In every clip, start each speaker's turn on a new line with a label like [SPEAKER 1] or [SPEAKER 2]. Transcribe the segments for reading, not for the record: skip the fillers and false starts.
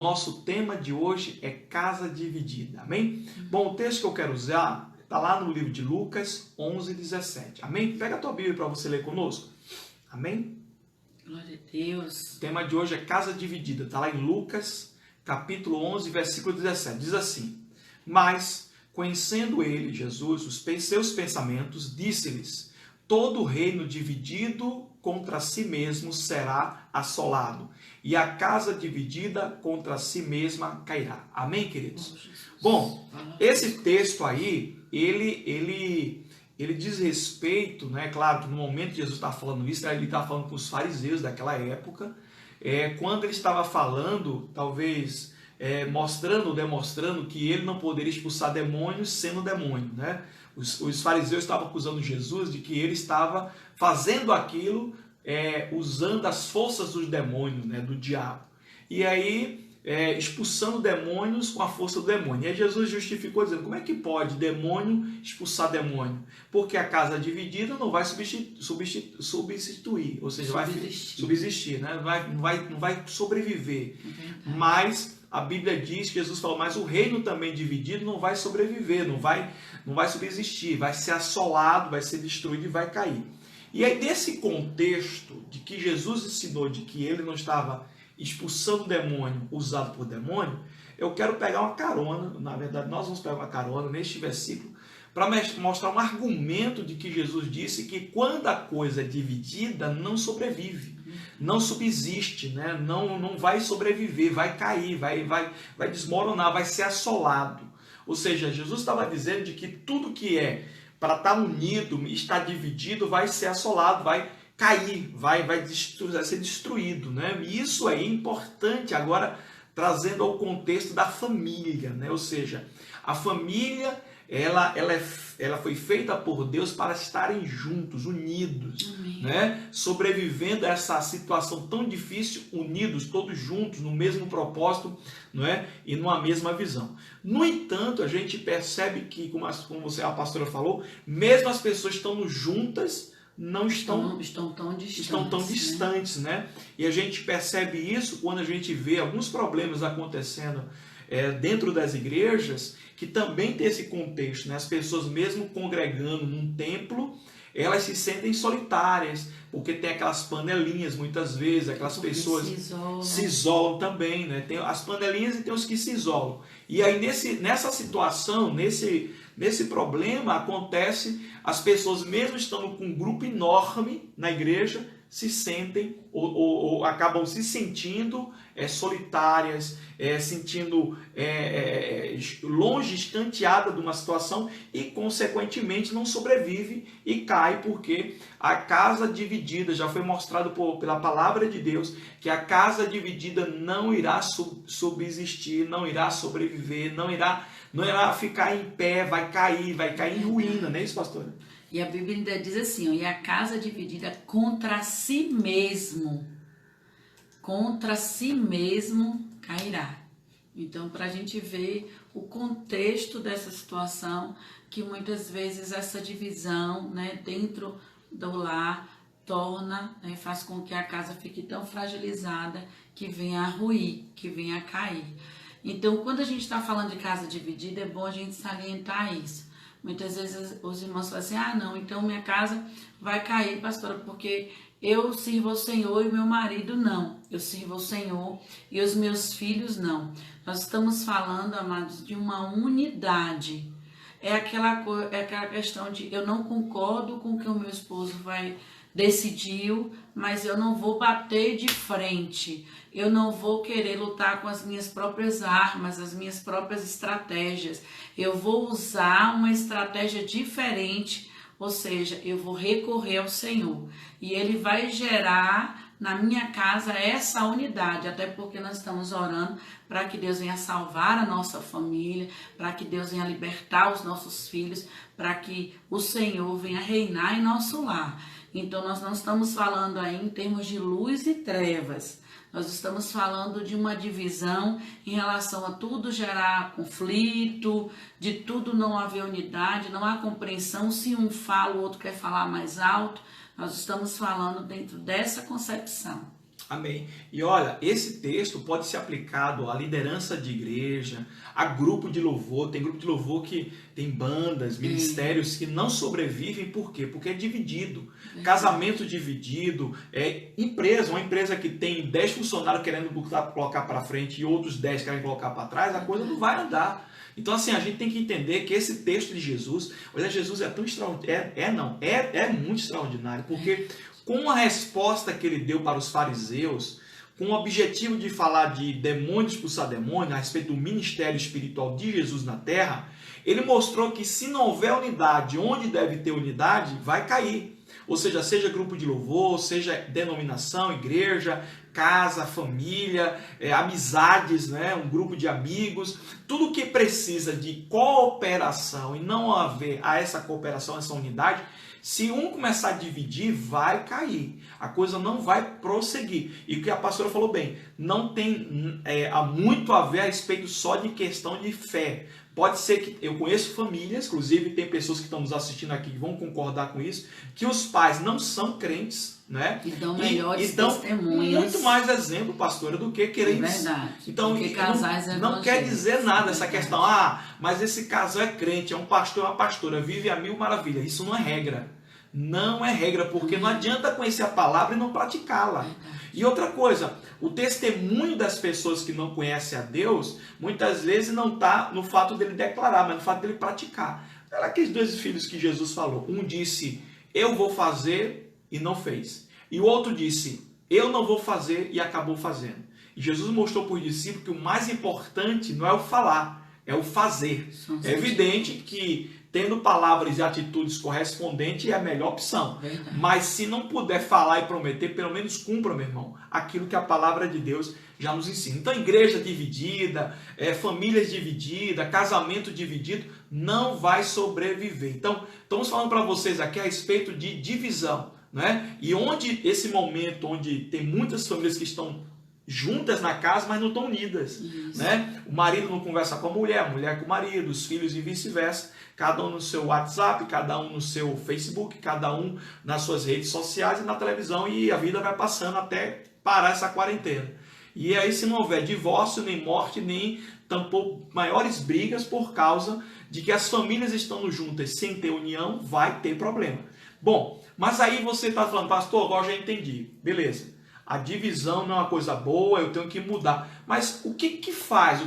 [SPEAKER 1] Nosso tema de hoje é casa dividida, amém? Bom, o texto que eu quero usar está lá no livro de Lucas 11:17, amém? Pega a tua Bíblia para você ler conosco, amém?
[SPEAKER 2] Glória a Deus.
[SPEAKER 1] O tema de hoje é casa dividida, está lá em Lucas, capítulo 11, versículo 17, diz assim: Mas, conhecendo ele, Jesus, os seus pensamentos, disse-lhes: Todo reino dividido contra si mesmo será assolado, e a casa dividida contra si mesma cairá. Amém, queridos? Bom, esse texto aí, ele diz respeito, né? Claro que no momento que Jesus está falando isso, ele está falando com os fariseus daquela época, quando ele estava falando, talvez demonstrando que ele não poderia expulsar demônios sendo demônio, né? Os fariseus estavam acusando Jesus de que ele estava fazendo aquilo usando as forças dos demônios, né, do diabo. E aí, expulsando demônios com a força do demônio. E aí Jesus justificou dizendo, como é que pode demônio expulsar demônio? Porque a casa dividida não vai substituir, ou seja, vai subsistir, né? não vai sobreviver. Mas a Bíblia diz, Jesus falou, mas o reino também dividido não vai sobreviver, não vai subsistir, vai ser assolado, vai ser destruído e vai cair. E aí, nesse contexto de que Jesus ensinou de que ele não estava expulsando demônio usado por demônio, eu quero pegar uma carona, na verdade nós vamos pegar uma carona neste versículo, para mostrar um argumento de que Jesus disse que quando a coisa é dividida, não sobrevive, não subsiste, né? não vai sobreviver, vai cair, vai desmoronar, vai ser assolado. Ou seja, Jesus estava dizendo de que tudo que é para estar unido, estar dividido, vai ser assolado, vai cair, vai ser destruído, né? E isso é importante agora, trazendo ao contexto da família, né? Ou seja, a família, ela foi feita por Deus para estarem juntos, unidos, né? Sobrevivendo a essa situação tão difícil, unidos, todos juntos, no mesmo propósito, não é? E numa mesma visão. No entanto, a gente percebe que, como a pastora falou, mesmo as pessoas estando juntas, não estão tão distantes, né? E a gente percebe isso quando a gente vê alguns problemas acontecendo dentro das igrejas, que também tem esse contexto, né? As pessoas mesmo congregando num templo, elas se sentem solitárias, porque tem aquelas panelinhas muitas vezes, aquelas pessoas se isolam também, né? Tem as panelinhas e tem os que se isolam. E aí nessa situação, nesse problema, acontece as pessoas mesmo estando com um grupo enorme na igreja, se sentem ou acabam se sentindo solitárias, sentindo longe, escanteada de uma situação e, consequentemente, não sobrevive e cai, porque a casa dividida, já foi mostrado pela palavra de Deus, que a casa dividida não irá subsistir, não irá sobreviver, não irá ficar em pé, vai cair em ruína, não é isso, pastora?
[SPEAKER 2] E a Bíblia ainda diz assim, ó, e a casa dividida contra si mesmo cairá. Então, para a gente ver o contexto dessa situação, que muitas vezes essa divisão, né, dentro do lar torna, né, faz com que a casa fique tão fragilizada que venha a ruir, que venha a cair. Então, quando a gente está falando de casa dividida, é bom a gente salientar isso. Muitas vezes os irmãos falam assim, não, então minha casa vai cair, pastora, porque eu sirvo ao Senhor e meu marido não. Eu sirvo ao Senhor e os meus filhos não. Nós estamos falando, amados, de uma unidade. É aquela questão de eu não concordo com o que o meu esposo decidiu, mas eu não vou bater de frente. Eu não vou querer lutar com as minhas próprias armas, as minhas próprias estratégias. Eu vou usar uma estratégia diferente, ou seja, eu vou recorrer ao Senhor. E Ele vai gerar na minha casa essa unidade, até porque nós estamos orando para que Deus venha salvar a nossa família, para que Deus venha libertar os nossos filhos, para que o Senhor venha reinar em nosso lar. Então, nós não estamos falando aí em termos de luz e trevas. Nós estamos falando de uma divisão em relação a tudo gerar conflito, de tudo não haver unidade, não há compreensão. Se um fala, o outro quer falar mais alto. Nós estamos falando dentro dessa concepção.
[SPEAKER 1] Amém. E olha, esse texto pode ser aplicado à liderança de igreja, a grupo de louvor. Tem grupo de louvor que tem bandas, ministérios que não sobrevivem. Por quê? Porque é dividido. Casamento dividido, empresa, uma empresa que tem 10 funcionários querendo colocar para frente e outros 10 querem colocar para trás, a coisa não vai andar. Então, assim, a gente tem que entender que esse texto de Jesus, olha, Jesus é tão extraordinário, é muito extraordinário, porque com a resposta que ele deu para os fariseus, com o objetivo de falar de demônios expulsar demônios, a respeito do ministério espiritual de Jesus na terra, ele mostrou que se não houver unidade, onde deve ter unidade, vai cair. Ou seja grupo de louvor, seja denominação, igreja, casa, família, amizades, né? Um grupo de amigos, tudo que precisa de cooperação e não haver a essa cooperação, essa unidade, se um começar a dividir, vai cair. A coisa não vai prosseguir. E o que a pastora falou bem, não tem há muito a ver a respeito só de questão de fé. Pode ser que eu conheço famílias, inclusive tem pessoas que estão nos assistindo aqui que vão concordar com isso, que os pais não são crentes, né?
[SPEAKER 2] E dão melhores testemunhos.
[SPEAKER 1] Muito mais exemplo, pastora, do que crentes.
[SPEAKER 2] É verdade.
[SPEAKER 1] Então, não quer dizer nada essa questão, mas esse casal é crente, é um pastor, uma pastora, vive a mil maravilhas. Isso não é regra. Não é regra, porque não adianta conhecer a palavra e não praticá-la. E outra coisa, o testemunho das pessoas que não conhecem a Deus, muitas vezes não está no fato dele declarar, mas no fato dele praticar. Olha aqueles 2 filhos que Jesus falou. Um disse, eu vou fazer e não fez. E o outro disse, eu não vou fazer e acabou fazendo. E Jesus mostrou para os discípulos que o mais importante não é o falar, é o fazer. É evidente que tendo palavras e atitudes correspondentes é a melhor opção.
[SPEAKER 2] Verdade.
[SPEAKER 1] Mas se não puder falar e prometer, pelo menos cumpra, meu irmão, aquilo que a palavra de Deus já nos ensina. Então, igreja dividida, famílias divididas, casamento dividido, não vai sobreviver. Então, estamos falando para vocês aqui a respeito de divisão, né? E onde esse momento, onde tem muitas famílias que estão juntas na casa, mas não estão unidas, né? O marido não conversa com a mulher com o marido, os filhos e vice-versa, cada um no seu WhatsApp, cada um no seu Facebook, cada um nas suas redes sociais e na televisão, e a vida vai passando até parar essa quarentena. E aí, se não houver divórcio, nem morte, nem tampouco maiores brigas por causa de que as famílias estando juntas sem ter união, vai ter problema. Bom, mas aí você está falando, pastor, agora já entendi, beleza. A divisão não é uma coisa boa, eu tenho que mudar. Mas o que faz?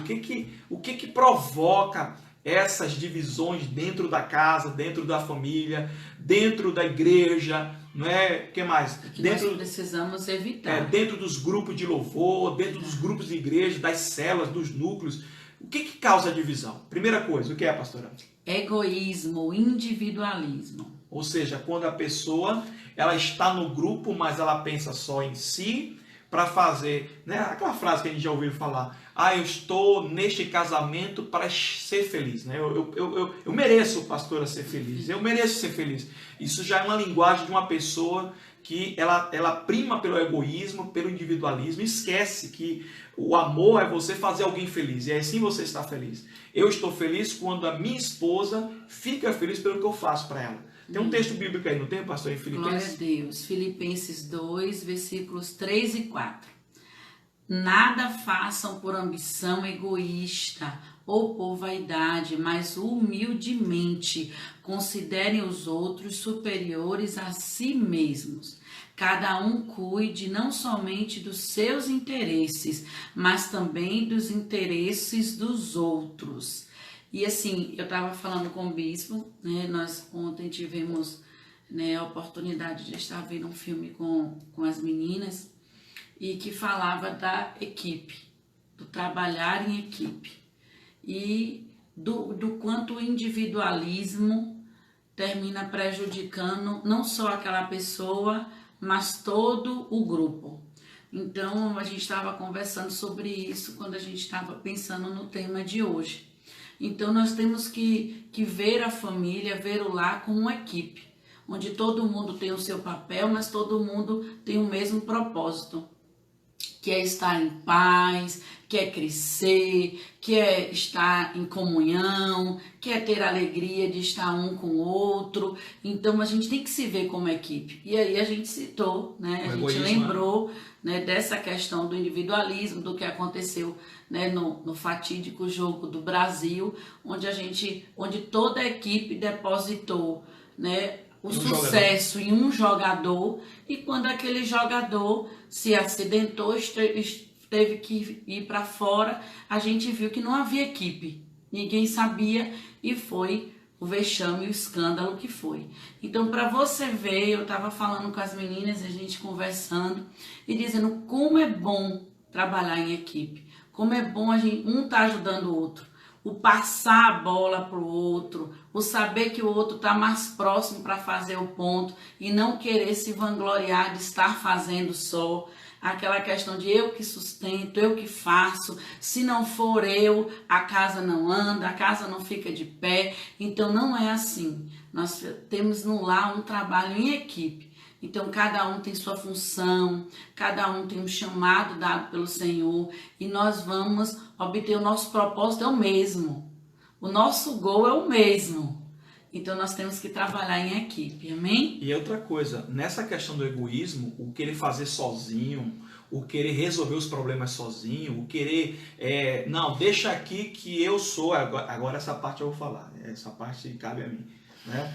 [SPEAKER 1] O que provoca essas divisões dentro da casa, dentro da família, dentro da igreja, não é? O que mais?
[SPEAKER 2] Que nós precisamos evitar.
[SPEAKER 1] Dentro dos grupos de louvor, dentro dos grupos de igreja, das células, dos núcleos. O que causa a divisão? Primeira coisa, o que é, pastora?
[SPEAKER 2] Egoísmo, individualismo.
[SPEAKER 1] Ou seja, quando a pessoa ela está no grupo, mas ela pensa só em si, para fazer, né? Aquela frase que a gente já ouviu falar, eu estou neste casamento para ser feliz, né? Eu mereço, pastora, ser feliz, eu mereço ser feliz. Isso já é uma linguagem de uma pessoa que ela prima pelo egoísmo, pelo individualismo, esquece que o amor é você fazer alguém feliz, e é assim você está feliz. Eu estou feliz quando a minha esposa fica feliz pelo que eu faço para ela. Tem um texto bíblico aí, não tem, pastor, em Filipenses?
[SPEAKER 2] Glória a Deus. Filipenses 2, versículos 3 e 4. Nada façam por ambição egoísta ou por vaidade, mas humildemente considerem os outros superiores a si mesmos. Cada um cuide não somente dos seus interesses, mas também dos interesses dos outros. E assim, eu estava falando com o bispo, né? Nós ontem tivemos, né, a oportunidade de estar vendo um filme com as meninas e que falava da equipe, do trabalhar em equipe e do quanto o individualismo termina prejudicando não só aquela pessoa, mas todo o grupo. Então, a gente estava conversando sobre isso quando a gente estava pensando no tema de hoje. Então, nós temos que ver a família, ver o lar como uma equipe, onde todo mundo tem o seu papel, mas todo mundo tem o mesmo propósito, que é estar em paz, quer crescer, quer estar em comunhão, quer ter a alegria de estar um com o outro. Então a gente tem que se ver como equipe. E aí a gente citou, né? A gente lembrou, né, dessa questão do individualismo, do que aconteceu, né, no fatídico jogo do Brasil, onde toda a equipe depositou, né, o sucesso em um jogador, e quando aquele jogador se acidentou, teve que ir para fora, a gente viu que não havia equipe, ninguém sabia, e foi o vexame, o escândalo que foi. Então, para você ver, eu estava falando com as meninas, a gente conversando e dizendo como é bom trabalhar em equipe, como é bom um tá ajudando o outro, o passar a bola para o outro, o saber que o outro está mais próximo para fazer o ponto e não querer se vangloriar de estar fazendo só. Aquela questão de eu que sustento, eu que faço, se não for eu, a casa não anda, a casa não fica de pé. Então não é assim. Nós temos no lar um trabalho em equipe. Então cada um tem sua função, cada um tem um chamado dado pelo Senhor e nós vamos obter o nosso propósito é o mesmo. O nosso gol é o mesmo. Então nós temos que trabalhar em equipe, amém?
[SPEAKER 1] E outra coisa, nessa questão do egoísmo, o querer fazer sozinho, o querer resolver os problemas sozinho, o querer, não, deixa aqui que eu sou, agora essa parte eu vou falar, essa parte cabe a mim, né?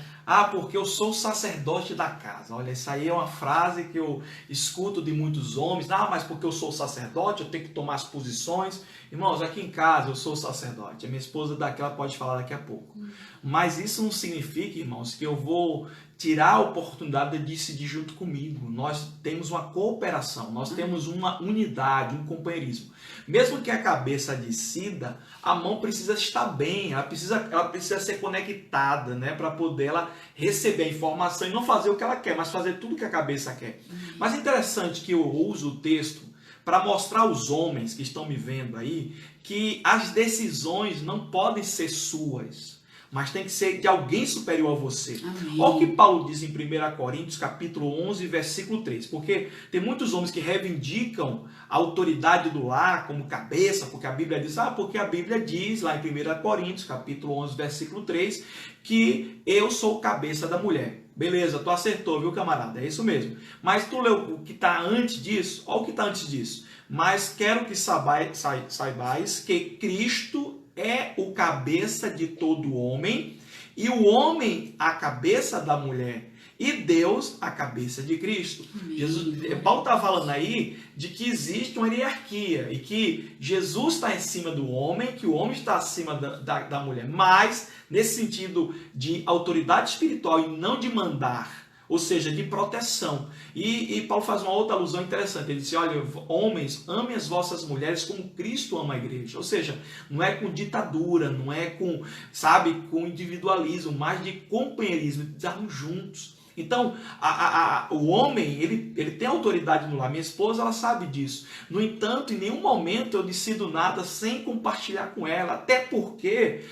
[SPEAKER 1] Porque eu sou o sacerdote da casa. Olha, isso aí é uma frase que eu escuto de muitos homens. Mas porque eu sou o sacerdote, eu tenho que tomar as posições. Irmãos, aqui em casa eu sou o sacerdote. A minha esposa ela pode falar daqui a pouco. Mas isso não significa, irmãos, que eu vou tirar a oportunidade de decidir junto comigo. Nós temos uma cooperação, nós temos uma unidade, um companheirismo. Mesmo que a cabeça decida, a mão precisa estar bem, ela precisa ser conectada, né, para poder ela receber a informação e não fazer o que ela quer, mas fazer tudo o que a cabeça quer. Mas é interessante que eu uso o texto para mostrar aos homens que estão me vendo aí que as decisões não podem ser suas, mas tem que ser de alguém superior a você.
[SPEAKER 2] Amém.
[SPEAKER 1] Olha o que Paulo diz em 1 Coríntios, capítulo 11, versículo 3. Porque tem muitos homens que reivindicam a autoridade do lar como cabeça, porque a Bíblia diz, porque a Bíblia diz lá em 1 Coríntios, capítulo 11, versículo 3, que eu sou o cabeça da mulher. Beleza, tu acertou, viu, camarada? É isso mesmo. Mas tu leu o que está antes disso? Olha o que está antes disso. Mas quero que saibais que Cristo é o cabeça de todo homem, e o homem a cabeça da mulher, e Deus a cabeça de Cristo. Paulo está falando aí de que existe uma hierarquia, e que Jesus está em cima do homem, que o homem está acima da mulher, mas nesse sentido de autoridade espiritual e não de mandar, ou seja, de proteção. E Paulo faz uma outra alusão interessante. Ele diz, olha, homens, amem as vossas mulheres como Cristo ama a igreja. Ou seja, não é com ditadura, não é com, com individualismo, mas de companheirismo, de estarmos juntos. Então, o homem, ele tem autoridade no lar. Minha esposa, ela sabe disso. No entanto, em nenhum momento eu decido nada sem compartilhar com ela. Até porque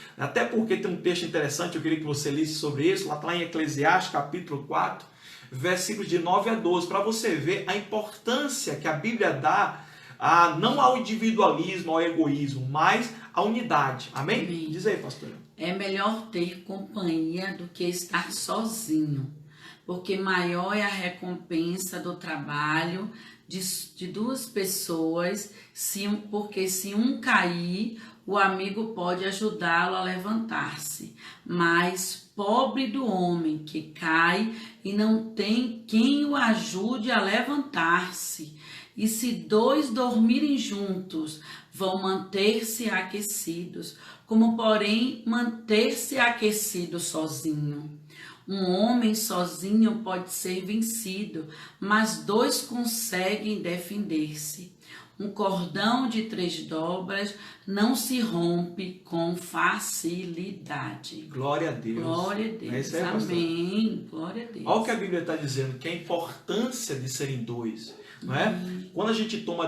[SPEAKER 1] tem um texto interessante, eu queria que você lisse sobre isso, lá em Eclesiastes, capítulo 4, versículos de 9 a 12, para você ver a importância que a Bíblia dá não ao individualismo, ao egoísmo, mas à unidade. Amém?
[SPEAKER 2] Amém.
[SPEAKER 1] Diz aí, pastora.
[SPEAKER 2] É melhor ter companhia do que estar sozinho, porque maior é a recompensa do trabalho de duas pessoas, porque se um cair, o amigo pode ajudá-lo a levantar-se. Mas pobre do homem que cai e não tem quem o ajude a levantar-se. E se dois dormirem juntos, vão manter-se aquecidos, como porém manter-se aquecido sozinho. Um homem sozinho pode ser vencido, mas dois conseguem defender-se. Um cordão de 3 dobras não se rompe com facilidade.
[SPEAKER 1] Glória a Deus.
[SPEAKER 2] Glória a Deus. Amém. Glória a Deus.
[SPEAKER 1] Olha o que a Bíblia está dizendo, que a importância de serem dois. não é? Quando a gente toma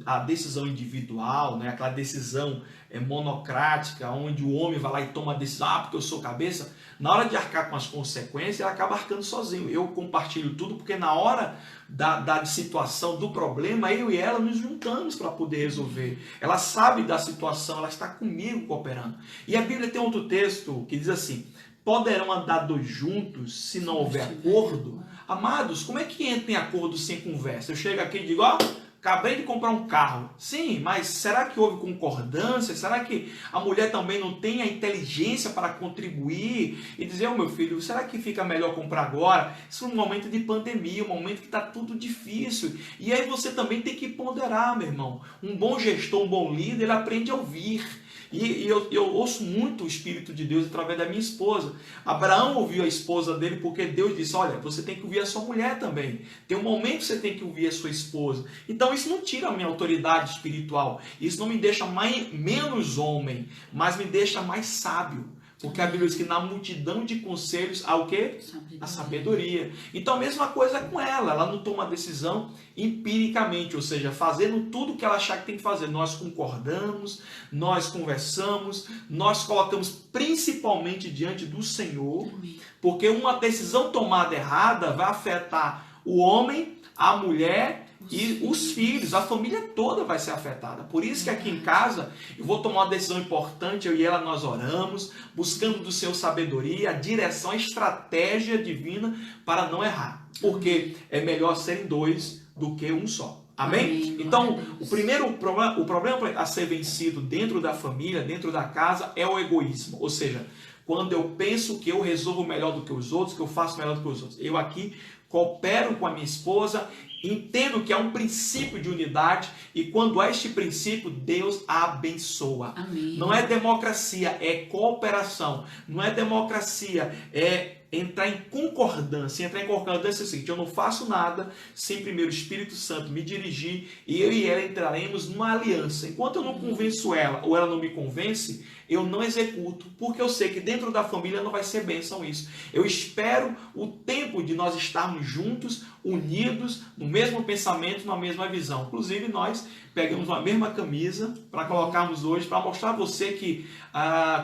[SPEAKER 1] a decisão individual, né? Aquela decisão monocrática, onde o homem vai lá e toma a decisão, porque eu sou cabeça, na hora de arcar com as consequências, ele acaba arcando sozinho. Eu compartilho tudo porque na hora da situação, do problema, eu e ela nos juntamos para poder resolver. Ela sabe da situação, ela está comigo cooperando. E a Bíblia tem outro texto que diz assim: poderão andar dois juntos se não houver acordo? Amados, como é que entra em acordo sem conversa? Eu chego aqui e digo, acabei de comprar um carro. Sim, mas será que houve concordância? Será que a mulher também não tem a inteligência para contribuir e dizer, meu filho, será que fica melhor comprar agora? Isso é um momento de pandemia, um momento que está tudo difícil. E aí você também tem que ponderar, meu irmão. Um bom gestor, um bom líder, ele aprende a ouvir. E eu ouço muito o Espírito de Deus através da minha esposa. Abraão ouviu a esposa dele porque Deus disse, olha, você tem que ouvir a sua mulher também. Tem um momento que você tem que ouvir a sua esposa. Então isso não tira a minha autoridade espiritual. Isso não me deixa menos homem, mas me deixa mais sábio. Porque a Bíblia diz que na multidão de conselhos há o quê? A sabedoria. Então a mesma coisa com ela. Ela não toma decisão empiricamente, ou seja, fazendo tudo o que ela achar que tem que fazer. Nós concordamos, nós conversamos, nós colocamos principalmente diante do Senhor, porque uma decisão tomada errada vai afetar o homem, a mulher e os filhos, a família toda vai ser afetada. Por isso que aqui em casa eu vou tomar uma decisão importante, eu e ela nós oramos, buscando do Senhor sabedoria, a direção, a estratégia divina para não errar. Porque é melhor serem dois do que um só. Amém? Então, o problema a ser vencido dentro da família, dentro da casa, é o egoísmo. Ou seja, quando eu penso que eu resolvo melhor do que os outros, que eu faço melhor do que os outros. Eu aqui coopero com a minha esposa, entendo que é um princípio de unidade e quando há este princípio, Deus abençoa.
[SPEAKER 2] Amém.
[SPEAKER 1] Não é democracia, é cooperação. Não é democracia, é entrar em concordância. Entrar em concordância é o seguinte, eu não faço nada sem primeiro o Espírito Santo me dirigir e eu e ela entraremos numa aliança. Enquanto eu não convenço ela ou ela não me convence, eu não executo, porque eu sei que dentro da família não vai ser bênção isso. Eu espero o tempo de nós estarmos juntos, unidos, no mesmo pensamento, na mesma visão. Inclusive nós pegamos uma mesma camisa para colocarmos hoje, para mostrar a você que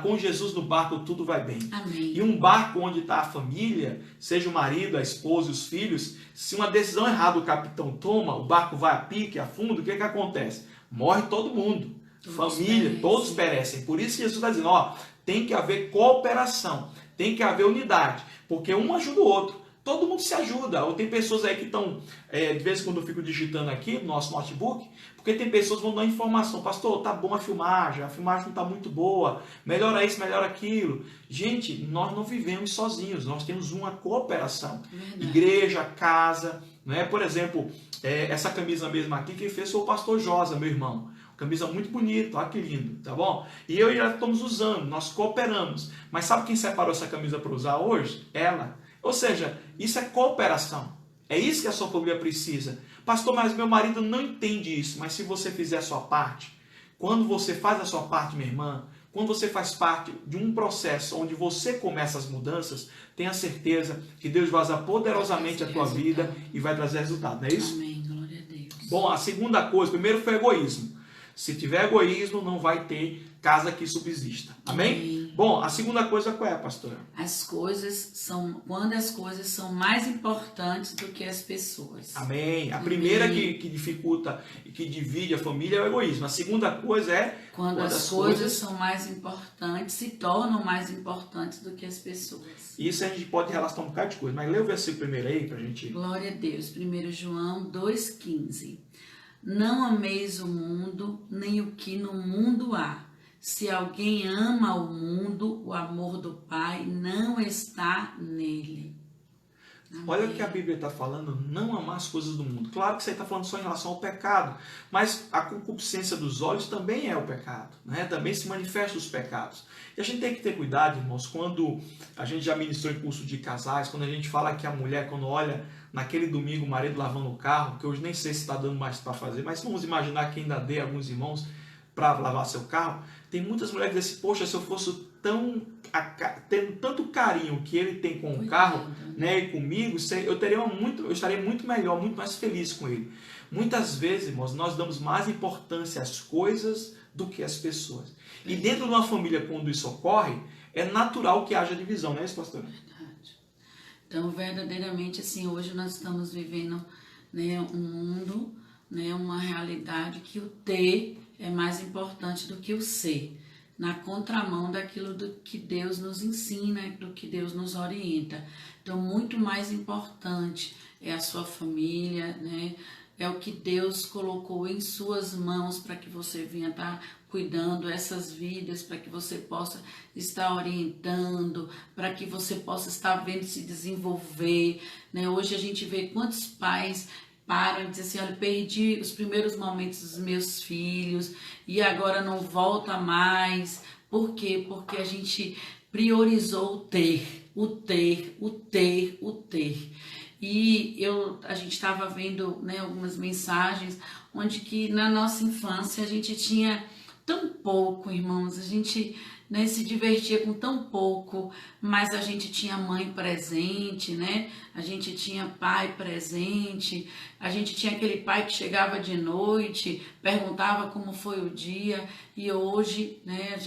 [SPEAKER 1] com Jesus no barco tudo vai bem.
[SPEAKER 2] Amém.
[SPEAKER 1] E um barco onde está a família, seja o marido, a esposa, os filhos, se uma decisão errada o capitão toma, o barco vai a pique, a fundo, o que acontece? Morre todo mundo. Família, todos perecem. Por isso que Jesus está dizendo, tem que haver cooperação, tem que haver unidade, porque um ajuda o outro. Todo mundo se ajuda. Ou tem pessoas aí que estão, de vez em quando eu fico digitando aqui no nosso notebook, porque tem pessoas que vão dar informação. Pastor, tá bom a filmagem não está muito boa, melhora isso, melhora aquilo. Gente, nós não vivemos sozinhos, nós temos uma cooperação. Verdade. Igreja, casa, né? Por exemplo, essa camisa mesmo aqui, quem fez foi o pastor Josa, meu irmão. Camisa muito bonita, olha que lindo, tá bom? E eu e ela estamos usando, nós cooperamos. Mas sabe quem separou essa camisa para usar hoje? Ela. Ou seja, isso é cooperação. É isso que a sua família precisa. Pastor, mas meu marido não entende isso. Mas se você fizer a sua parte, quando você faz a sua parte, minha irmã, quando você faz parte de um processo onde você começa as mudanças, tenha certeza que Deus vai usar poderosamente a tua vida e vai trazer resultado, não é isso?
[SPEAKER 2] Amém, glória a Deus.
[SPEAKER 1] Bom, a segunda coisa, primeiro foi egoísmo. Se tiver egoísmo, não vai ter casa que subsista. Amém?
[SPEAKER 2] Amém.
[SPEAKER 1] Bom, a segunda coisa qual é, pastora?
[SPEAKER 2] Quando as coisas são mais importantes do que as pessoas.
[SPEAKER 1] Amém. A primeira que dificulta e que divide a família é o egoísmo. A segunda coisa é
[SPEAKER 2] quando as coisas são mais importantes, se tornam mais importantes do que as pessoas.
[SPEAKER 1] Isso a gente pode relacionar um bocado de coisa. Mas lê o versículo primeiro aí pra gente.
[SPEAKER 2] Glória a Deus. 1 João 2,15. Não ameis o mundo, nem o que no mundo há. Se alguém ama o mundo, o amor do Pai não está nele. Amém.
[SPEAKER 1] Olha o que a Bíblia está falando, não amar as coisas do mundo. Claro que você está falando só em relação ao pecado, mas a concupiscência dos olhos também é o pecado, né? Também se manifesta os pecados. E a gente tem que ter cuidado, irmãos, quando a gente já ministrou em curso de casais, quando a gente fala que a mulher, quando olha naquele domingo o marido lavando o carro, que hoje nem sei se está dando mais para fazer, mas vamos imaginar que ainda dê alguns irmãos para lavar seu carro, tem muitas mulheres que dizem assim, poxa, se eu fosse tendo tanto carinho que ele tem com o carro, né, e comigo, eu estaria muito melhor, muito mais feliz com ele. Muitas vezes, irmãos, nós damos mais importância às coisas do que às pessoas. E dentro de uma família, quando isso ocorre, é natural que haja divisão, não é isso, pastor?
[SPEAKER 2] Verdade. Então, verdadeiramente, assim, hoje nós estamos vivendo, né, um mundo, né, uma realidade que o ter é mais importante do que o ser, na contramão daquilo do que Deus nos ensina, do que Deus nos orienta. Então, muito mais importante é a sua família, né? É o que Deus colocou em suas mãos para que você venha estar cuidando essas vidas, para que você possa estar orientando, para que você possa estar vendo se desenvolver, né? Hoje a gente vê quantos pais param e dizem assim, olha, perdi os primeiros momentos dos meus filhos e agora não volta mais. Por quê? Porque a gente priorizou o ter. E a gente estava vendo, né, algumas mensagens onde que na nossa infância a gente tinha tão pouco, irmãos, a gente, né, se divertia com tão pouco, mas a gente tinha mãe presente, né? A gente tinha pai presente, a gente tinha aquele pai que chegava de noite, perguntava como foi o dia, e hoje, né,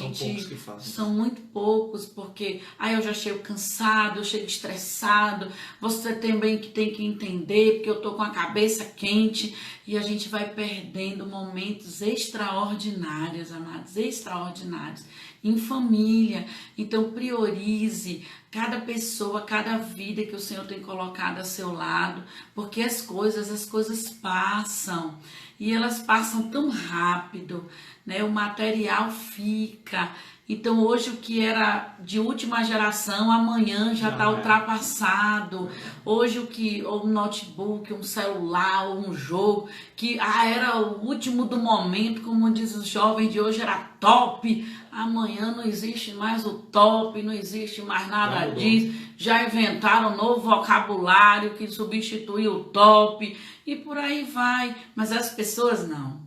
[SPEAKER 2] são muito poucos, porque eu já chego cansado, eu chego estressado, você também que tem que entender, porque eu tô com a cabeça quente, e a gente vai perdendo momentos extraordinários, amados, extraordinários, em família. Então priorize cada pessoa, cada vida que o Senhor tem colocado a seu lado, porque as coisas passam, e elas passam tão rápido, né? O material fica. Então hoje o que era de última geração, amanhã já está ultrapassado. Hoje um notebook, um celular, um jogo, que era o último do momento, como diz os jovens de hoje, era top. Amanhã não existe mais o top, não existe mais nada disso. Já inventaram um novo vocabulário que substitui o top e por aí vai. Mas as pessoas não.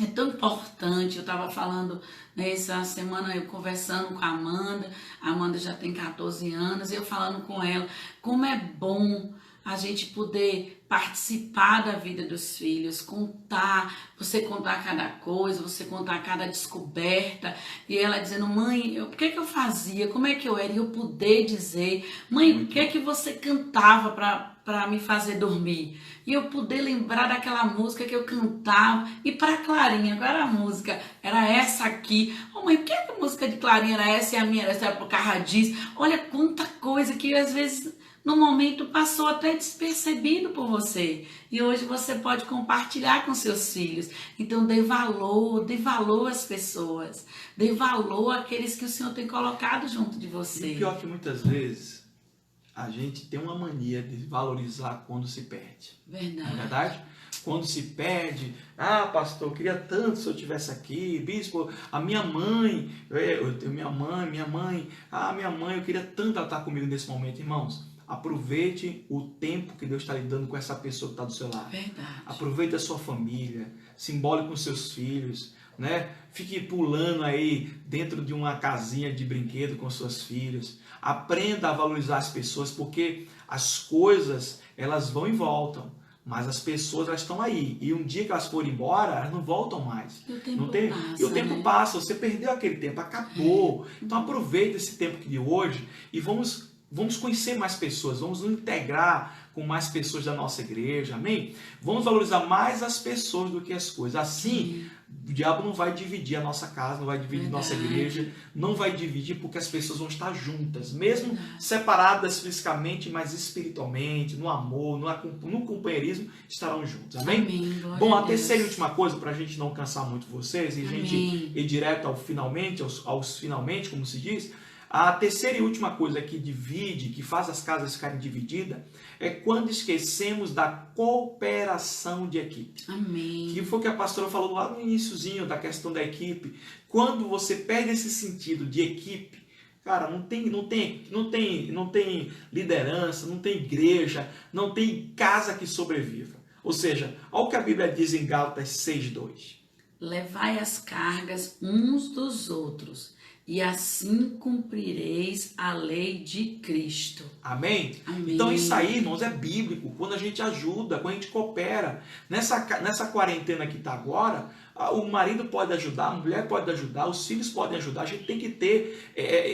[SPEAKER 2] É tão importante, eu estava falando, né, essa semana eu conversando com a Amanda já tem 14 anos, e eu falando com ela, como é bom a gente poder participar da vida dos filhos, você contar cada coisa, você contar cada descoberta, e ela dizendo, mãe, o que eu fazia, como é que eu era, e eu poder dizer, mãe, o que você cantava para me fazer dormir, e eu poder lembrar daquela música que eu cantava, e para Clarinha, qual era a música? Era essa aqui. Mãe, por que a música de Clarinha era essa e a minha era essa? Era por causa disso. Olha quanta coisa que às vezes no momento passou até despercebido por você, e hoje você pode compartilhar com seus filhos. Então dê valor às pessoas, dê valor àqueles que o Senhor tem colocado junto de você.
[SPEAKER 1] E pior que muitas vezes a gente tem uma mania de valorizar quando se perde.
[SPEAKER 2] Verdade.
[SPEAKER 1] Não é verdade? Quando se perde, pastor, eu queria tanto se eu estivesse aqui, bispo, a minha mãe, minha mãe, eu queria tanto ela estar comigo nesse momento, irmãos. Aproveite o tempo que Deus está lhe dando com essa pessoa que está do seu lado.
[SPEAKER 2] Verdade.
[SPEAKER 1] Aproveite a sua família, se embole com seus filhos, né? Fique pulando aí dentro de uma casinha de brinquedo com suas filhas. Aprenda a valorizar as pessoas, porque as coisas, elas vão e voltam. Mas as pessoas, elas estão aí. E um dia que elas forem embora, elas não voltam mais.
[SPEAKER 2] E o tempo
[SPEAKER 1] passa. Você perdeu aquele tempo, acabou. Então aproveita esse tempo de hoje e vamos conhecer mais pessoas, vamos nos integrar com mais pessoas da nossa igreja, amém? Vamos valorizar mais as pessoas do que as coisas. Assim, o diabo não vai dividir a nossa casa, não vai dividir nossa igreja, não vai dividir, porque as pessoas vão estar juntas, mesmo separadas fisicamente, mas espiritualmente, no amor, no companheirismo, estarão juntos, amém? Bom, a terceira e última coisa, para a gente não cansar muito vocês, e a gente ir direto ao finalmente, aos finalmente, como se diz. A terceira e última coisa que divide, que faz as casas ficarem divididas, é quando esquecemos da cooperação de equipe.
[SPEAKER 2] Amém.
[SPEAKER 1] Que foi o que a pastora falou lá no iniciozinho da questão da equipe. Quando você perde esse sentido de equipe, cara, não tem liderança, não tem igreja, não tem casa que sobreviva. Ou seja, olha o que a Bíblia diz em Gálatas 6:2.
[SPEAKER 2] levai as cargas uns dos outros, e assim cumprireis a lei de Cristo.
[SPEAKER 1] Amém?
[SPEAKER 2] Amém.
[SPEAKER 1] Então isso aí, irmãos, é bíblico. Quando a gente ajuda, quando a gente coopera. Nessa quarentena que está agora, o marido pode ajudar, a mulher pode ajudar, os filhos podem ajudar. A gente tem que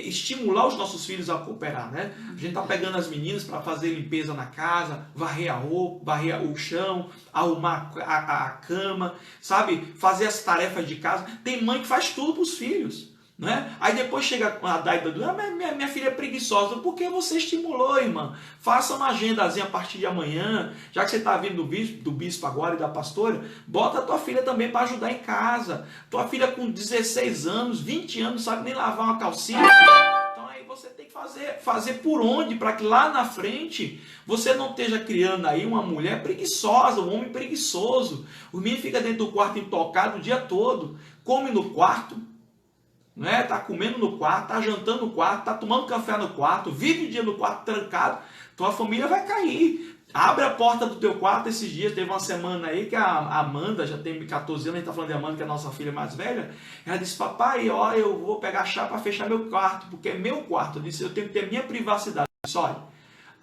[SPEAKER 1] estimular os nossos filhos a cooperar, né? A gente está pegando as meninas para fazer limpeza na casa, varrer a roupa, varrer o chão, arrumar a cama, sabe? Fazer as tarefas de casa. Tem mãe que faz tudo para os filhos. Né? Aí depois chega a Daida, minha filha é preguiçosa. Porque você estimulou, irmã. Faça uma agendazinha a partir de amanhã. Já que você está vindo do bispo agora e da pastora, bota a tua filha também para ajudar em casa. Tua filha com 16 anos, 20 anos, não sabe nem lavar uma calcinha. Então aí você tem que fazer por onde, para que lá na frente você não esteja criando aí uma mulher preguiçosa, um homem preguiçoso. O menino fica dentro do quarto intocado o dia todo, come no quarto, né? Tá comendo no quarto, tá jantando no quarto, tá tomando café no quarto, vive o dia no quarto trancado, tua família vai cair. Abre a porta do teu quarto. Esses dias, teve uma semana aí que a Amanda, já tem 14 anos, a gente tá falando de Amanda, que é a nossa filha mais velha, ela disse: papai, ó, eu vou pegar a chave para fechar meu quarto, porque é meu quarto. Eu disse: eu tenho que ter minha privacidade. Eu disse: olha,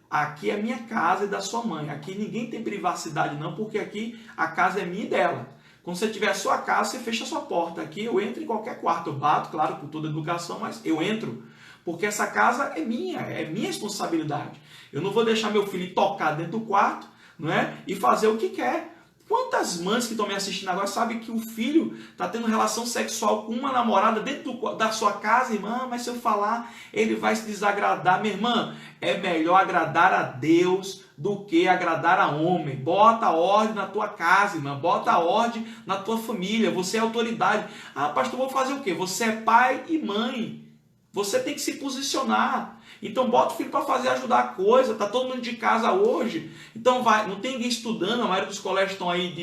[SPEAKER 1] aqui é minha casa e da sua mãe, aqui ninguém tem privacidade não, porque aqui a casa é minha e dela. Quando você tiver a sua casa, você fecha a sua porta. Aqui eu entro em qualquer quarto. Eu bato, claro, com toda educação, mas eu entro. Porque essa casa é minha responsabilidade. Eu não vou deixar meu filho tocar dentro do quarto, não é? E fazer o que quer. Quantas mães que estão me assistindo agora sabem que o filho está tendo relação sexual com uma namorada dentro da sua casa? Irmã, mas se eu falar, ele vai se desagradar. Minha irmã, é melhor agradar a Deus do que agradar a homem. Bota a ordem na tua casa, irmã. Bota a ordem na tua família. Você é autoridade. Ah, pastor, vou fazer o quê? Você é pai e mãe. Você tem que se posicionar. Então bota o filho para fazer, ajudar a coisa. Tá todo mundo de casa hoje. Então vai, não tem ninguém estudando, a maioria dos colégios estão aí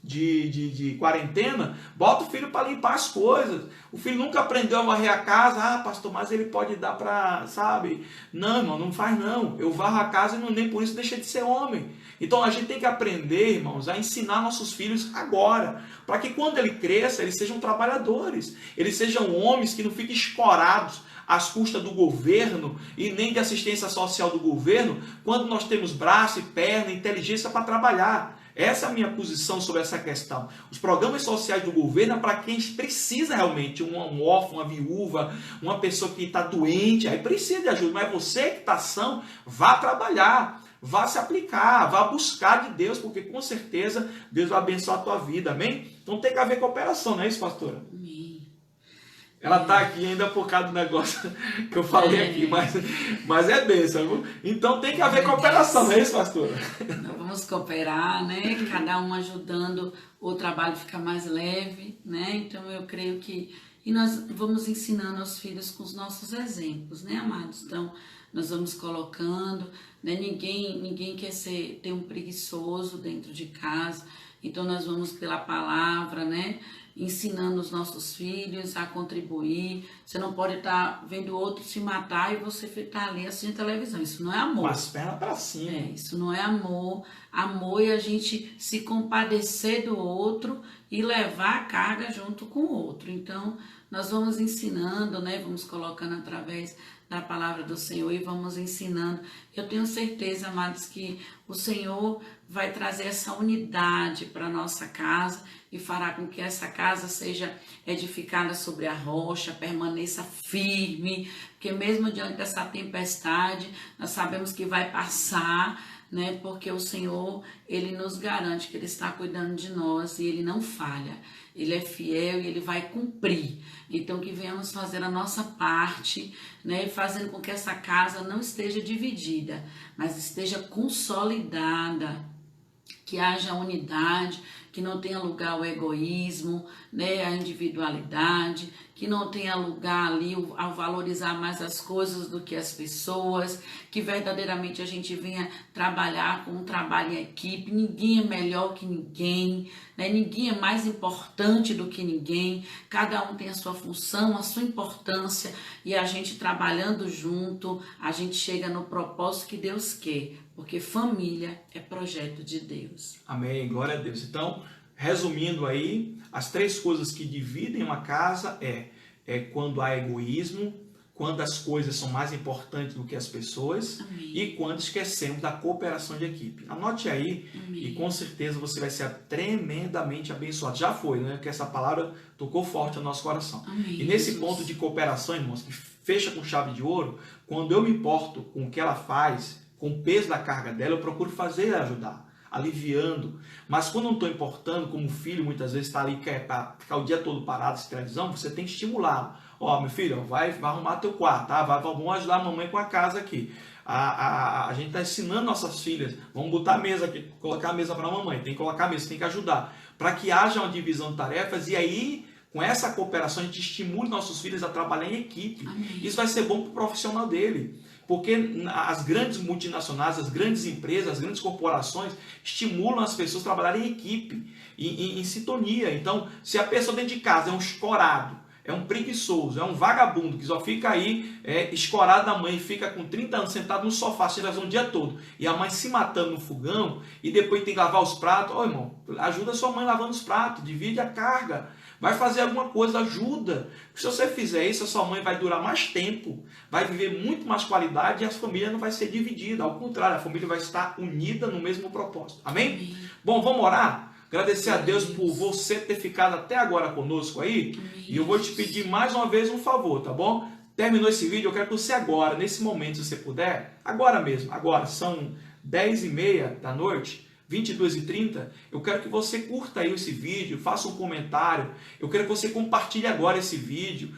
[SPEAKER 1] de quarentena. Bota o filho para limpar as coisas. O filho nunca aprendeu a varrer a casa. Ah, pastor, mas ele pode dar para, sabe? Não, irmão, não faz não. Eu varro a casa e nem por isso deixa de ser homem. Então a gente tem que aprender, irmãos, a ensinar nossos filhos agora, para que quando ele cresça, eles sejam trabalhadores, eles sejam homens que não fiquem escorados às custas do governo e nem de assistência social do governo, quando nós temos braço e perna, inteligência para trabalhar. Essa é a minha posição sobre essa questão. Os programas sociais do governo é para quem precisa realmente, um órfão, uma viúva, uma pessoa que está doente, aí precisa de ajuda, mas você que está são, vá trabalhar. Vá se aplicar, vá buscar de Deus, porque com certeza Deus vai abençoar a tua vida, amém? Então tem que haver cooperação, não é isso, pastora?
[SPEAKER 2] Amém.
[SPEAKER 1] Ela está aqui ainda por causa do negócio que eu falei aqui, mas é bênção, viu? Então tem que haver cooperação, não é isso, pastora?
[SPEAKER 2] Nós vamos cooperar, né? Cada um ajudando o trabalho ficar mais leve, né? Então eu creio que... E nós vamos ensinando aos filhos com os nossos exemplos, né, amados? Então nós vamos colocando, né? Ninguém quer ter um preguiçoso dentro de casa, então nós vamos pela palavra, né? Ensinando os nossos filhos a contribuir. Você não pode estar vendo outro se matar e você estar ali assistindo televisão. Isso não é amor.
[SPEAKER 1] Com as pernas para cima.
[SPEAKER 2] Isso não é amor. Amor é a gente se compadecer do outro e levar a carga junto com o outro. Então, nós vamos ensinando, né? Vamos colocando através da palavra do Senhor e vamos ensinando. Eu tenho certeza, amados, que o Senhor vai trazer essa unidade para a nossa casa e fará com que essa casa seja edificada sobre a rocha, permaneça firme, porque mesmo diante dessa tempestade, nós sabemos que vai passar, né? Porque o Senhor, Ele nos garante que Ele está cuidando de nós e Ele não falha. Ele é fiel e Ele vai cumprir. Então que venhamos fazer a nossa parte, né? Fazendo com que essa casa não esteja dividida, mas esteja consolidada, que haja unidade, que não tenha lugar ao egoísmo, né, a individualidade, que não tenha lugar ali ao valorizar mais as coisas do que as pessoas, que verdadeiramente a gente venha trabalhar com um trabalho em equipe. Ninguém é melhor que ninguém, né? Ninguém é mais importante do que ninguém, cada um tem a sua função, a sua importância, e a gente trabalhando junto, a gente chega no propósito que Deus quer, porque família é projeto de Deus.
[SPEAKER 1] Amém, glória a Deus. Então, resumindo aí, as 3 coisas que dividem uma casa é quando há egoísmo, quando as coisas são mais importantes do que as pessoas.
[SPEAKER 2] Amém.
[SPEAKER 1] E quando esquecemos da cooperação de equipe. Anote aí.
[SPEAKER 2] Amém.
[SPEAKER 1] E com certeza você vai ser tremendamente abençoado. Já foi, né? Porque essa palavra tocou forte no nosso coração.
[SPEAKER 2] Amém,
[SPEAKER 1] e nesse
[SPEAKER 2] Jesus.
[SPEAKER 1] ponto de cooperação, irmãos, que fecha com chave de ouro, quando eu me importo com o que ela faz, com o peso da carga dela, eu procuro fazer ela ajudar, aliviando. Mas quando eu não estou importando, como o filho muitas vezes está ali, quer ficar o dia todo parado assistindo televisão, você tem que estimulá-lo. Ó, meu filho, vai arrumar teu quarto, tá? Vamos ajudar a mamãe com a casa aqui. A gente está ensinando nossas filhas, vamos botar a mesa aqui, colocar a mesa para a mamãe, tem que colocar a mesa, tem que ajudar, para que haja uma divisão de tarefas e aí, com essa cooperação, a gente estimule nossos filhos a trabalhar em equipe.
[SPEAKER 2] Amém.
[SPEAKER 1] Isso vai ser bom para o profissional dele, porque as grandes multinacionais, as grandes empresas, as grandes corporações estimulam as pessoas a trabalharem em equipe, em sintonia. Então, se a pessoa dentro de casa é um escorado, é um preguiçoso, é um vagabundo que só fica aí escorado da mãe, fica com 30 anos sentado no sofá, o dia todo, e a mãe se matando no fogão, e depois tem que lavar os pratos. Ô irmão, ajuda a sua mãe lavando os pratos, divide a carga, vai fazer alguma coisa, ajuda. Se você fizer isso, a sua mãe vai durar mais tempo, vai viver muito mais qualidade e a família não vai ser dividida, ao contrário, a família vai estar unida no mesmo propósito. Amém?
[SPEAKER 2] Amém.
[SPEAKER 1] Bom, vamos orar? Agradecer a Deus por você ter ficado até agora conosco aí.
[SPEAKER 2] Amém.
[SPEAKER 1] E eu vou te pedir mais uma vez um favor, tá bom? Terminou esse vídeo, eu quero que você agora, nesse momento, se você puder, agora mesmo, agora, são 10h30 da noite, 22h30, eu quero que você curta aí esse vídeo, faça um comentário, eu quero que você compartilhe agora esse vídeo,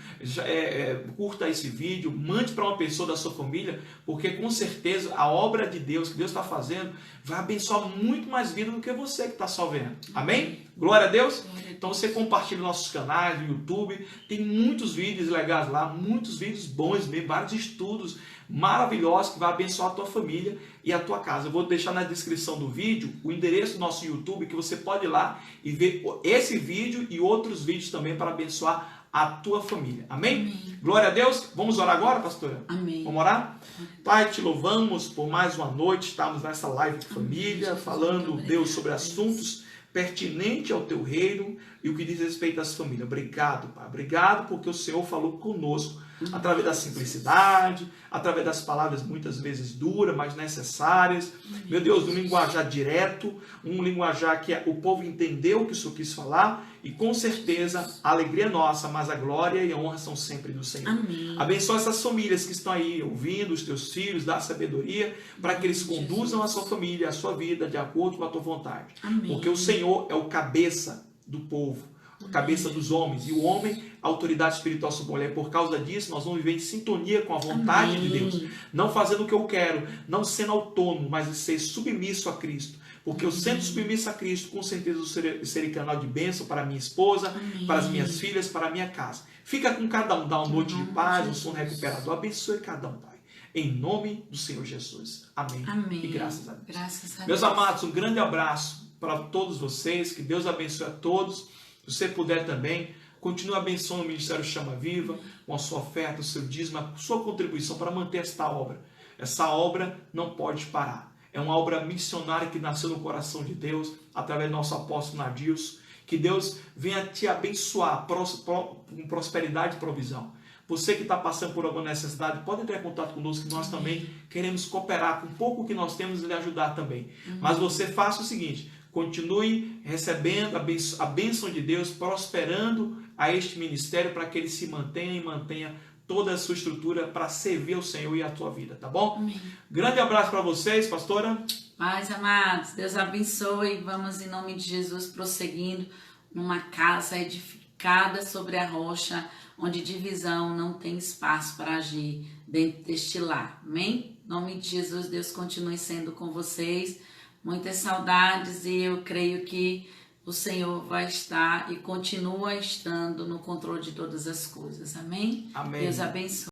[SPEAKER 1] curta esse vídeo, mande para uma pessoa da sua família, porque com certeza a obra de Deus, que Deus está fazendo, vai abençoar muito mais vida do que você que está só vendo. Amém? Glória a Deus? Então você compartilha nossos canais no YouTube, tem muitos vídeos legais lá, muitos vídeos bons mesmo, vários estudos maravilhosos que vai abençoar a tua família e a tua casa. Eu vou deixar na descrição do vídeo o endereço do nosso YouTube, que você pode ir lá e ver esse vídeo e outros vídeos também para abençoar a tua família. Amém?
[SPEAKER 2] Amém.
[SPEAKER 1] Glória a Deus. Vamos orar agora, pastora?
[SPEAKER 2] Amém.
[SPEAKER 1] Vamos orar? Pai, te louvamos por mais uma noite, estamos nessa live de família, falando, Deus, sobre assuntos pertinentes ao teu reino e o que diz respeito às famílias. Obrigado, Pai. Obrigado porque o Senhor falou conosco através da simplicidade, através das palavras muitas vezes duras, mas necessárias. Meu Deus, um linguajar direto, um linguajar que o povo entendeu o que o Senhor quis falar e com certeza a alegria é nossa, mas a glória e a honra são sempre do Senhor.
[SPEAKER 2] Amém.
[SPEAKER 1] Abençoa essas famílias que estão aí ouvindo, os teus filhos, dá sabedoria para que eles conduzam a sua família, a sua vida de acordo com a tua vontade.
[SPEAKER 2] Amém.
[SPEAKER 1] Porque o Senhor é o cabeça do povo, a cabeça dos homens, e o homem, a autoridade espiritual sobre a mulher. Por causa disso, nós vamos viver em sintonia com a vontade de Deus, não fazendo o que eu quero, não sendo autônomo, mas ser submisso a Cristo. Porque eu sendo submisso a Cristo, com certeza eu serei canal de bênção para minha esposa, para as minhas filhas, para a minha casa. Fica com cada um, dá uma noite de paz, um sono recuperador. Abençoe cada um, Pai. Em nome do Senhor Jesus. Amém.
[SPEAKER 2] Amém.
[SPEAKER 1] E graças a Deus.
[SPEAKER 2] Graças a
[SPEAKER 1] Meus
[SPEAKER 2] Deus.
[SPEAKER 1] amados, um grande abraço para todos vocês. Que Deus abençoe a todos. Se você puder também, continue abençoando o Ministério Chama Viva, com a sua oferta, o seu dízimo, a sua contribuição para manter esta obra. Essa obra não pode parar. É uma obra missionária que nasceu no coração de Deus, através do nosso apóstolo Nadilson. Que Deus venha te abençoar com prosperidade e provisão. Você que está passando por alguma necessidade, pode entrar em contato conosco, que nós também queremos cooperar com o pouco que nós temos e lhe ajudar também. Mas você faça o seguinte, continue recebendo a bênção de Deus, prosperando a este ministério para que ele se mantenha e mantenha toda a sua estrutura para servir ao Senhor e a tua vida, tá bom?
[SPEAKER 2] Amém.
[SPEAKER 1] Grande abraço para vocês, pastora.
[SPEAKER 2] Paz, amados, Deus abençoe. Vamos, em nome de Jesus, prosseguindo numa casa edificada sobre a rocha, onde divisão não tem espaço para agir dentro deste lar. Amém? Em nome de Jesus, Deus continue sendo com vocês. Muitas saudades e eu creio que o Senhor vai estar e continua estando no controle de todas as coisas. Amém?
[SPEAKER 1] Amém.
[SPEAKER 2] Deus abençoe.